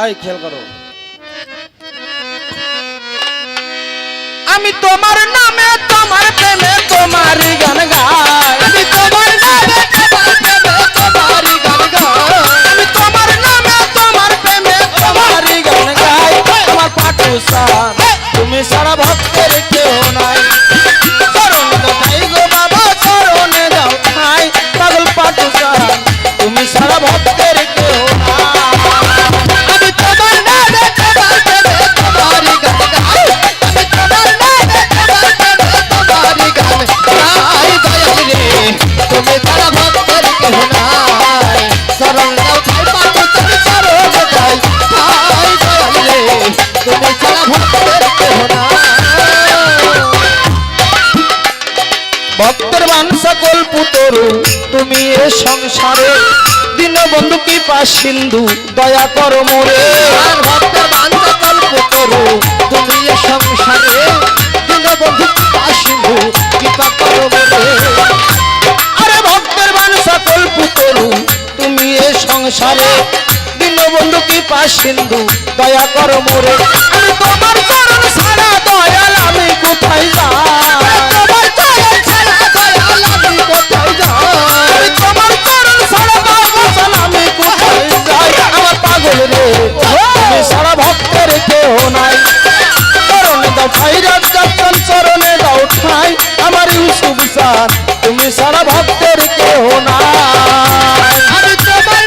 এই খেয়াল করো, আমি তোমার নামে তোমার প্রেমে তোমারই গান গাই, আমি তোমার নামে তোমার প্রেমে তোমারই গান গাই, আমি তোমার নামে তোমার প্রেমে তোমারই গান গাই। আমার পাটুসান তুমি সারা ভক্তের কেউ নাই, চরণে দাও ঠাই গো বাবা চরণে দাও ঠাই, পাগল পাটুসান তুমি সারা ভক্তের কেউ নাই। আমি তোমার নামে তোমার প্রেমে তোমারই গান গাই, আমি তোমার নামে তোমার প্রেমে তোমারই গান গাই। দয়াল রে তুমি সারা ভক্তের কেউ নাই, চরণে দাও ঠাই পাটুসান চরণে দাও ঠাই, দয়াল রে তুমি সারা ভক্তের কেউ নাই। ভক্তের মান সকল পুতরু তুমি এ সংসারে, দীনবন্ধু কৃপা সিন্ধু দয়া করো মোরে। ভক্তের মান সকল পুতরু তুমি এ সংসারে, দীনবন্ধু কৃপা সিন্ধু কৃপা করো মোরে। আরে ভক্তের মান সকল পুতরু তুমি এ সংসারে, দীনবন্ধু কৃপা সিন্ধু দয়া করো মোরে। আমি তোমার চরণ ছাড়া দয়াল আমি কোথায় যাই, তোমার চরণ ছাড়া দয়াল আমি কোথায় যাই, তোমার চরণ ছাড়া দয়াল আমি কোথায় যাই। আমার পাগল রে তুমি সারা ভক্তের কেউ নাই, চরণে দাও ঠাই রাজ্জান চরণে দাও ঠাই, আমার ইউসুফ স্যার তুমি সারা ভক্তের কেউ নাই। আমি তোমার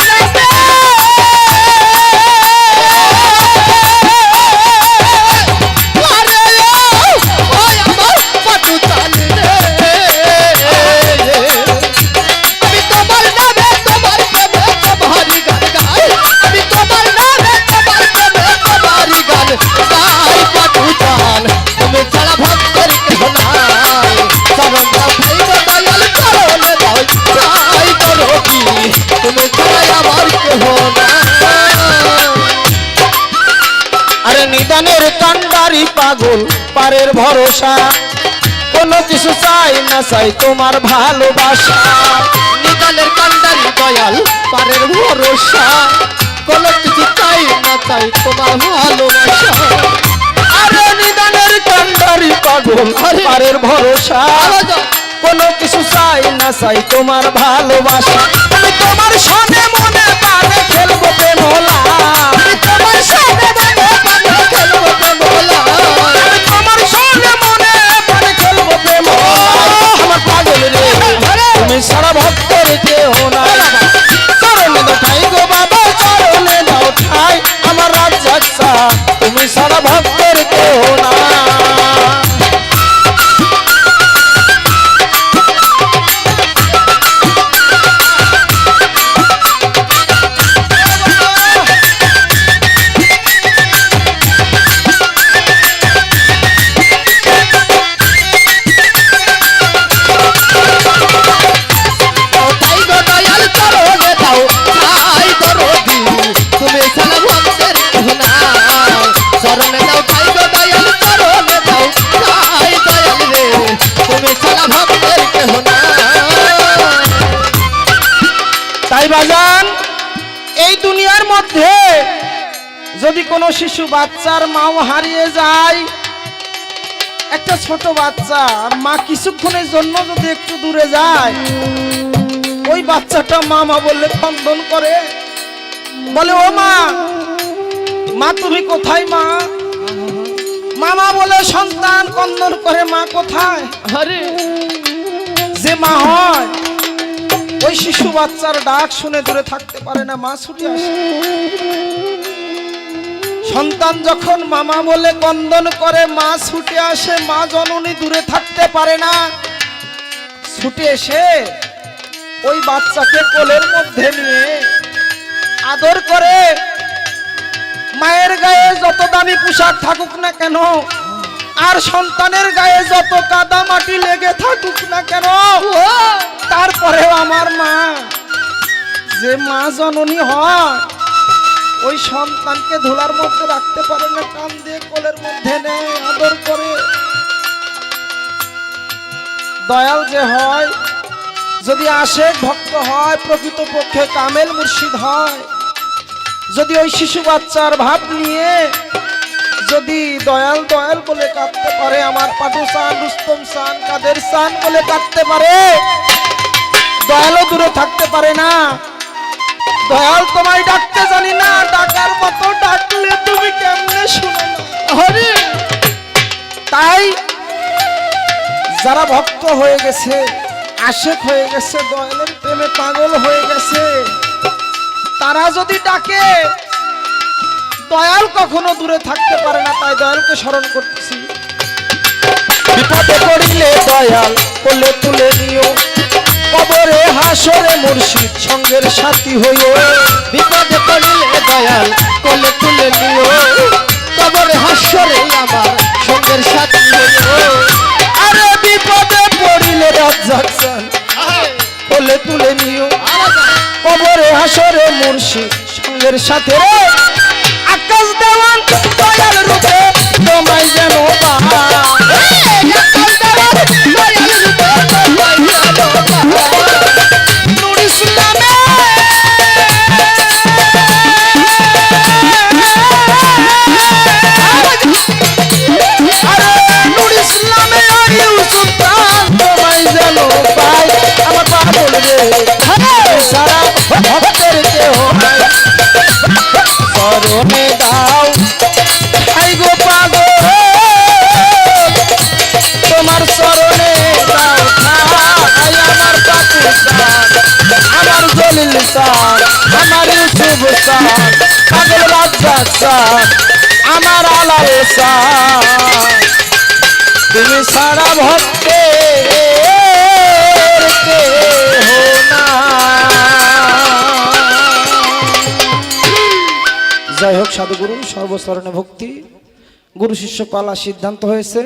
নিদানের কান্ডারি পাগল পারের ভরসা, কোনো কিছু চাই না চাই তোমার ভালোবাসা। নিদানের কান্ডারি দয়াল পারের ভরসা, কোনো কিছু চাই না চাই তোমার ভালোবাসা। আরে নিদানের কান্ডারি পাগল পারের ভরসা, কোনো কিছু চাই না চাই তোমার ভালোবাসা। আমি তোমার সামনে মনে প্রাণে খেলবো প্রেমলা, আমি তোমার সামনে মনে প্রাণে খেলবো প্রেমলা, আমি তোমার সামনে মনে প্রাণে খেলবো প্রেমলা। আমার পাগল রে তুমি সারা ভক্তের কেউ নাই, চরণে দাও ঠাই গো বাবা চরণে দাও ঠাই, আমার রাজ্জাক স্যার তুমি সারা ভক্তের কেউ নাই। তাই বাজান এই দুনিয়ার মধ্যে যদি কোনো শিশু বাচ্চার মাও হারিয়ে যায়, একটা ছোট বাচ্চা আর মা কিছুক্ষণের জন্য যদি একটু দূরে যায়, ওই বাচ্চাটা মামা বললে খন্দন করে, বলে ও মা, মা তুমি কোথায় মা? মামা বলে সন্তান কন্দন করে মা কোথায়? আরে যে মা হয় ওই শিশু বাচ্চার ডাক শুনে দূরে থাকতে পারে না, মা ছুটে আসে। সন্তান যখন মামা বলে কন্দন করে মা ছুটে আসে, মা জননী দূরে থাকতে পারে না, ছুটে এসে ওই বাচ্চাকে কোলের মধ্যে নিয়ে আদর করে। মায়ের গায়ে যত দামি পোশাক থাকুক না কেন, আর সন্তানের গায়ে যত কাদা মাটি লেগে থাকুক না কেন, তারপরেও আমার মা যে মা জননী হয় ওই সন্তানকে ধুলার মধ্যে রাখতে পারে না, টান দিয়ে কোলের মধ্যে নেয়, আদর করে। দয়াল যে হয়, যদি আশেক ভক্ত হয়, প্রকৃতপক্ষে কামেল মুর্শিদ হয়, যদি ওই শিশু বাচ্চার ভাব নিয়ে যদি দয়াল দয়াল বলে কাঁদতে পারে, আমার পাটু চান, রুস্তম চান, কাদের চান বলে কাঁদতে পারে, দয়ালও দূরে থাকতে পারে না। দয়াল তোমায় ডাকতে জানি না, ডাকার মতো ডাকলে তুমি কেমনে শুনো না। হরি তাই যারা ভক্ত হয়ে গেছে, আশেক হয়ে গেছে, দয়ালের প্রেমে পাগল হয়ে গেছে, তারা যদি ডাকে দয়াল কখনো দূরে থাকতে পারে না। তাই দয়ালকে স্মরণ করতেছি। বিপদে পড়িলে দয়াল কোলে তুলে নিও, কবরে হাসরে মুর্শিদ সঙ্গের সাথী হইও। বিপদে পড়িলে দয়াল কোলে তুলে নিও, কবরে হাসরে আমার সঙ্গের সাথী হইও। আরে বিপদে পড়িলে রাজ্জাক চান কোলে তুলে নিও, কবরে হাসরে মুর্শিদ সঙ্গের সাথে। রে আকাশ দেওয়ান দয়াল রূপে তোমায় যেন নূর ইসলামে নূর ইসলামে সুলতান তোমায় যেন পাই। আমার পাগল রে সারা ভক্তের কেহ নাই, স্মরণে দাও হাই গো পাগল, তোমার স্মরণে দাও ঠাই। আমার পাপু চান, আমার জলিল চান, আমার ইউসুফ চান, পাগল রাজ্জাক চান, আমার আলাল চান। তুমি সারা ভক্তের কেহ নাই। যাই হোক, সাধুগুরু সর্বস্তরণে ভক্তি, গুরু শিষ্য পালা সিদ্ধান্ত হয়েছে।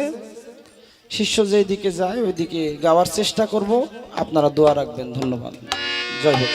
শিষ্য যেই দিকে যায় ওই দিকে গাওয়ার চেষ্টা করব, আপনারা দোয়া রাখবেন। ধন্যবাদ। জয় হোক।